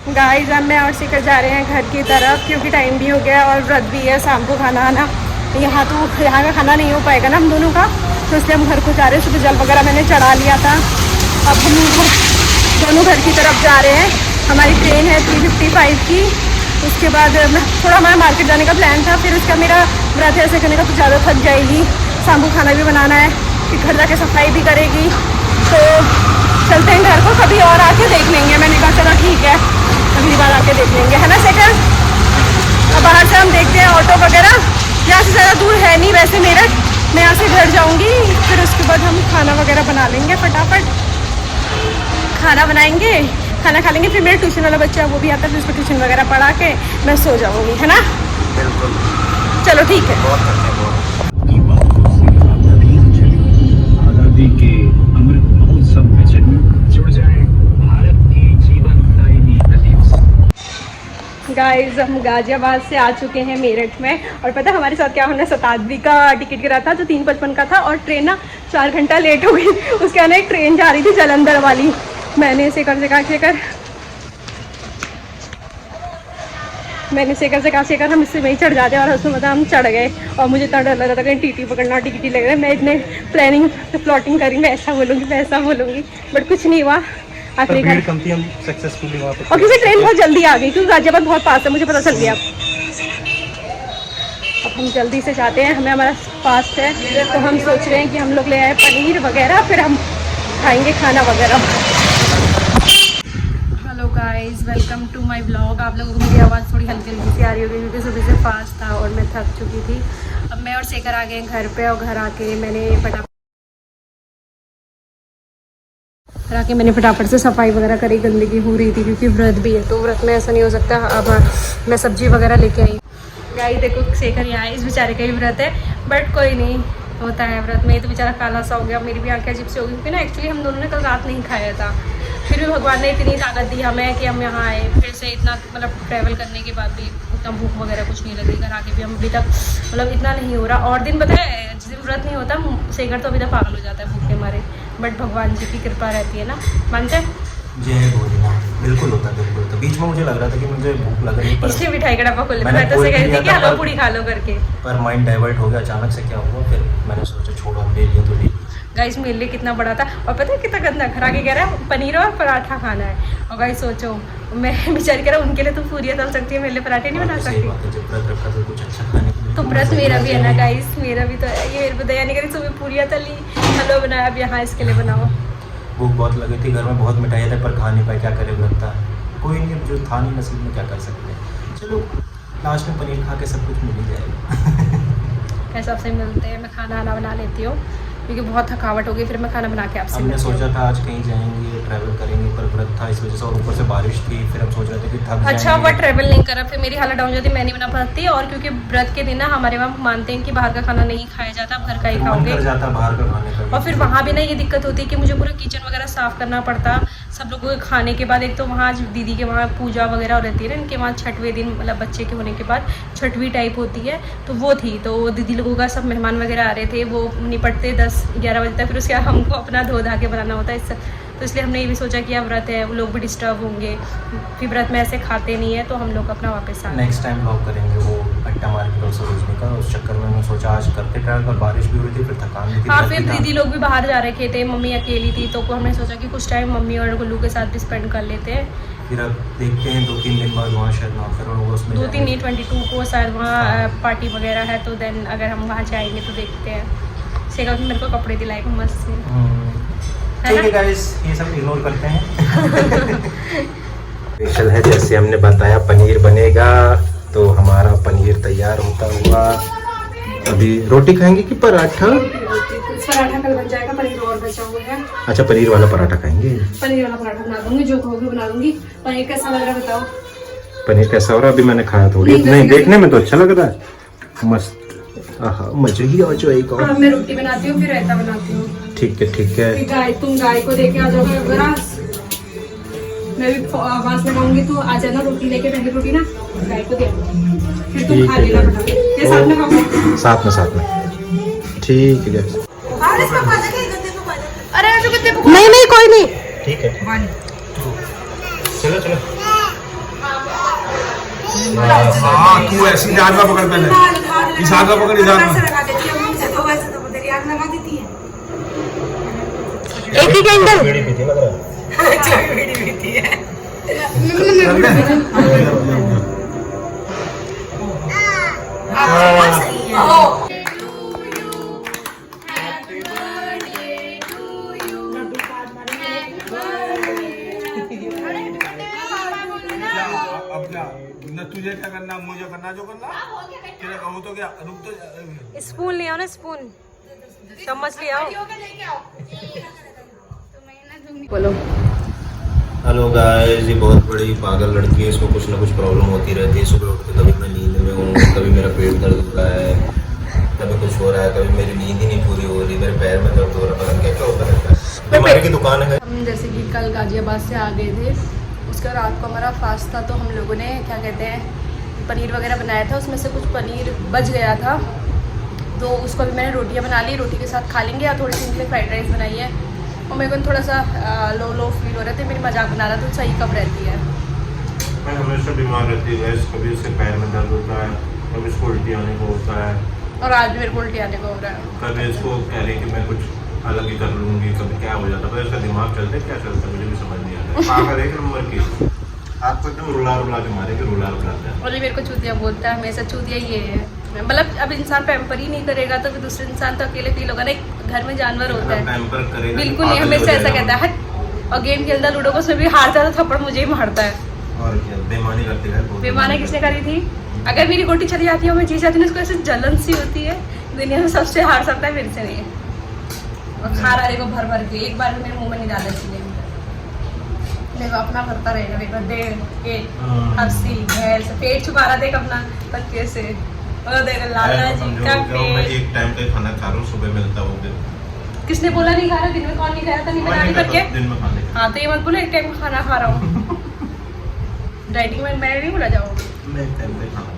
Guys अब मैं और शिखर जा रहे हैं घर की तरफ क्योंकि टाइम भी हो गया और व्रत भी है, शाम को खाना आना यहाँ का खाना नहीं हो पाएगा ना हम दोनों का, तो इसलिए हम घर को जा रहे हैं। सुबह जल वगैरह मैंने चढ़ा लिया था। अब हम दोनों घर की तरफ जा रहे हैं। हमारी ट्रेन है 3:55 की। उसके बाद थोड़ा हमारा मार्केट जाने का प्लान था, फिर उसका मेरा व्रत ऐसे करने का तो ज़्यादा थक जाएगी। शाम को खाना भी बनाना है, फिर घर जाके सफाई भी करेगी, तो चलते हैं घर को, कभी और आके देख लेंगे। मैंने कहा चलो ठीक है, अगली बार आके देख लेंगे, है ना शेखर। अब बाहर से हम देखते हैं ऑटो वगैरह, यहाँ से ज़्यादा दूर है नहीं वैसे मेरठ। मैं यहाँ से घर जाऊँगी, फिर उसके बाद हम खाना वगैरह बना लेंगे, फटाफट खाना बनाएंगे, खाना खा लेंगे। फिर मेरा ट्यूशन वाला बच्चा वो भी आता है, फिर उसको ट्यूशन वगैरह पढ़ा के मैं सो जाऊँगी, है ना। बिल्कुल, चलो ठीक है। आजादी के अमृत महोत्सव में जुड़ जाए भारत की जीवनदायिनी नदियों से। गाइस हम गाजियाबाद से आ चुके हैं मेरठ में, और पता है हमारे साथ क्या होना, शताब्दी का टिकट गिरा था जो 3:55 का था, और ट्रेन ना 4 घंटा लेट हो गई। उसके आने एक ट्रेन जा रही थी जालंधर वाली। मैंने शेखर से कहा हम इससे वहीं चढ़ जाते हैं, और उसमें मतलब हम चढ़ गए। और मुझे इतना डर लग रहा था कहीं टीटी पकड़ना, टिकटी लग रहा है। मैं इतने प्लॉटिंग करी, मैं ऐसा बोलूँगी वैसा बोलूँगी, बट कुछ नहीं हुआ। आखिरकार हम सक्सेसफुली वहाँ पे, और क्योंकि ट्रेन बहुत जल्दी आ गई, क्योंकि गाजियाबाद बहुत पास है, मुझे पता चल गया। अब हम जल्दी से जाते हैं, हमें हमारा फास्ट है, तो हम सोच रहे हैं कि हम लोग ले आए पनीर वगैरह, फिर हम खाएंगे खाना वगैरह। Hello guys, welcome to my blog. आप लोगों को मेरी आवाज़ थोड़ी हल्की हल्की सी आ रही होगी क्योंकि सुबह से फास्ट था और मैं थक चुकी थी। अब मैं और शेखर आ गए घर पे, और घर आके मैंने फटाफट से सफाई वगैरह करी। गंदगी हो रही थी क्योंकि व्रत भी है, तो व्रत में ऐसा नहीं हो सकता। अब मैं सब्जी वगैरह लेके आई। गाइस देखो शेखर यहाँ है, इस बेचारे का ही व्रत है, बट कोई नहीं, होता है व्रत में। तो बेचारा काला सा हो गया, मेरी भी आंखें अजीब से हो गई क्योंकि ना एक्चुअली हम दोनों ने कल रात नहीं खाया था। फिर भी भगवान ने इतनी ताकत दी हमें कि हम यहाँ आए, फिर से इतना मतलब ट्रैवल करने के बाद भी उतना भूख वगैरह कुछ नहीं लगी। घर आके भी हम अभी तक मतलब इतना नहीं हो रहा। और दिन पता है जिस दिन व्रत नहीं होता शेखर तो अभी तक पागल हो जाता है भूख के मारे, बट भगवान जी की कृपा रहती है ना, मानते हैं। जय भोलेनाथ। बिल्कुल होता है, बिल्कुल। तो बीच में मुझे लग रहा था कि मुझे भूख लग रही है, इसलिए मिठाई का डब्बा खोल, मैं तो से कह रही थी कि हलवा पूड़ी खा लो करके, पर माइंड डाइवर्ट हो गया अचानक से। क्या हुआ, फिर मैंने सोचा छोड़ो, हम ले लिया तो ले। गाइस मेरे लिए कितना बड़ा था, और पता है कितना गंदा, घर आके कह रहा है पनीर और पराठा खाना है। और गाइस सोचो, मैं बेचारी कह रहा हूँ उनके लिए तो पूरियाँ तल सकती है, मेरे लिए पराठे नहीं बना सकती। तो कुछ अच्छा खाने के लिए तो व्रत मेरा भी है ना गाइस, मेरा भी तो है। ये मेरे को दया नहीं करी, सुबह पूरियाँ तली, हलवा बनाया, अब यहाँ इसके लिए बनाओ। भूख बहुत लगी थी, घर में बहुत मिठाई था, पर खा नहीं पाए, क्या करे, व्रत था। कोई नहीं, जो था नहीं नसीब में, क्या कर सकते हैं। चलो लास्ट में पनीर खा के सब कुछ मिल ही जाएगा। ऐसा सबसे मिलते हैं। मैं खाना आना बना लेती हूँ क्योंकि बहुत थकावट हो गई, फिर मैं खाना बना के आपसे हमने सोचा था आज कहीं जाएंगे, ट्रैवल करेंगे, पर व्रत था इस वजह से, और ऊपर से बारिश थी। फिर हम सोच रहे थे कि थक जाएंगे। अच्छा हुआ ट्रैवल नहीं करा, फिर मेरी हालत डाउन जाती, मैं नहीं बना पाती। और क्योंकि व्रत के दिन ना हमारे वहाँ मानते हैं कि बाहर का खाना नहीं खाया जाता, घर का ही खाओगे। जाता बाहर का खाने का, और फिर वहाँ भी ना ये दिक्कत होती है कि मुझे पूरा किचन वगैरह साफ़ करना पड़ता सब लोगों के खाने के बाद। एक तो वहाँ दीदी के वहाँ पूजा वगैरह रहती है ना, इनके वहाँ 6वें दिन मतलब बच्चे के होने के बाद 6वीं टाइप होती है, तो वो थी। तो दीदी लोगों का सब मेहमान वगैरह आ रहे थे, वो निपटते 10-11 बजे तक, फिर उसके बाद हमको अपना धो धा के बनाना होता है। तो इसलिए हमने ये भी सोचा कि अब व्रत है, वो लोग भी डिस्टर्ब होंगे, फिर व्रत में ऐसे खाते नहीं है, तो हम लोग अपना वापस आ नेक्स्ट टाइम ब्लॉग करेंगे वो अट्टा मार्केट और सरोजनी का। उस चक्कर में मैं सोचा आज करते ट्रैवल, पर बारिश भी हो रही थी, फिर थकान भी थी। हाँ, फिर दीदी लोग भी बाहर जा रखे थे, मम्मी अकेली थी, तो हमने सोचा कि कुछ टाइम मम्मी और गुल्लू के साथ भी स्पेंड कर लेते हैं। फिर अब देखते हैं 2-3 दिन बाद वहाँ शायद फिर होगा, उसमें 2-3 नहीं 22 को शायद वहाँ पार्टी वगैरह है, तो देन अगर हम वहाँ जाएंगे तो देखते हैं। शेखर मेरे को कपड़े दिलाएगा मस्त से। ठीक है गाइस, ये सब इग्नोर करते हैं। स्पेशल है, जैसे हमने बताया पनीर बनेगा, तो हमारा पनीर तैयार होता हुआ। अभी रोटी खाएंगे कि पराठा? पराठा कल बन जाएगा, पनीर और बचा हुआ है। अच्छा, पनीर वाला पराठा खाएंगे? पनीर वाला पराठा बना दूंगी, जो कहोगे बना दूंगी। पनीर कैसा लग रहा है बताओ? पनीर कैसा हो रहा है? अभी मैंने खाया थोड़ी, नहीं देखने में तो अच्छा लग रहा है, मस्त। मजा ही आ जाएगा। मैं रोटी बनाती हूँ, फिर रायता बनाती हूँ। ठीक है, ठीक है। तुम गाय को देके आ जाओगे ग्रास, मैं भी आवाज लगाऊंगी, तो आ जाना रोटी लेके, पहले रोटी ना गाय को दे, फिर तुम खा लेना फटाफट। ये साथ में खाओगे? साथ में। ठीक है। अरे नहीं कोई नहीं। ठीक है, चलो। हाँ तू ऐसी जान में पकड़ पहले, इस आग में पकड़, इस आग में। एक ही कैंडल बीड़ी पीती लग रहा अब क्या न तुझे क्या करना, मुझे करना जो करना, तेरा कहो तो क्या, रुक तो। स्पून ले आओ ना, स्पून चम्मच ले आओ। बोलो। हेलो गाइस, ये बहुत बड़ी पागल लड़की है, इसको कुछ ना कुछ प्रॉब्लम होती रहती है। सुबह उठ के कभी मैं नींद में हूँ, कभी मेरा पेट दर्द हो रहा है, कभी कुछ हो रहा है, कभी मेरी नींद ही नहीं पूरी हो रही, मेरे पैर में दर्द हो रहा है, क्या क्या होता रहता है। बीमारी की दुकान है। हम जैसे कि कल गाजियाबाद से आ गए थे, उसका रात को हमारा फास्ट था, तो हम लोगों ने क्या कहते हैं पनीर वगैरह बनाया था, उसमें से कुछ पनीर बच गया था, तो उसको भी मैंने रोटियां बना ली, रोटी के साथ खा लेंगे। या थोड़ी सी इनके लिए फ्राइड राइस बनाई है। और मेरे को थोड़ा सा लो फील हो रहा था, मेरी मजाक बना रहा था, तो सही कब रहती है। मैं हमेशा बीमार रहती है, कभी उसके पैर में दर्द होता है, कभी इसको उल्टी आने को होता है, और आज भी मेरे को उल्टी आने को हो रहा है। कभी इसको कह रही कि मैं कुछ अलग ही कर लूँगी, कभी क्या हो जाता है, पर इसका दिमाग चलता है क्या चलता है मुझे भी समझ नहीं आता। पागल एक नंबर की, आपको एकदम रुला के मारे कि रुला है। और ये मेरे को चूतिया बोलता है हमेशा, चूतिया ये है। मतलब अब इंसान पैम्पर ही नहीं करेगा तो फिर दूसरे इंसान तो अकेले फील होगा ना, एक घर में जानवर होता है। पैम्पर करेगा बिल्कुल नहीं, हमेशा ऐसा कहता है हट। और गेम खेलता लूडो को, उसमें भी हारता था, थप्पड़ मुझे ही मारता है। और क्या बेईमानी करती है। बेईमानी किसने करी थी? अगर मेरी गोटी चली जाती है और मैं जीत जाती हूँ, उसको ऐसे जलन सी होती है, दुनिया में सबसे हार सकता है, मेरे से नहीं है। और खा रहा है भर भर के, एक बार भी मेरे मुंह में नहीं डाला इसलिए। देखो अपना भरता रहेगा, देखो देख हंसी भैंस पेट छुपा रहा, देख अपना तकिए से। और देख लाला जी का मैं पेट। एक टाइम का खाना खा रहा हूँ, सुबह मिलता वो दिन। किसने बोला नहीं खा रहा? दिन में कौन नहीं खा रहा था? नहीं बना नहीं करके। दिन में खाने हाँ तो ये मत बोलो एक टाइम खाना खा रहा हूँ। डाइटिंग में मैंने नहीं बोला जाओ। मैं एक टाइम का खाना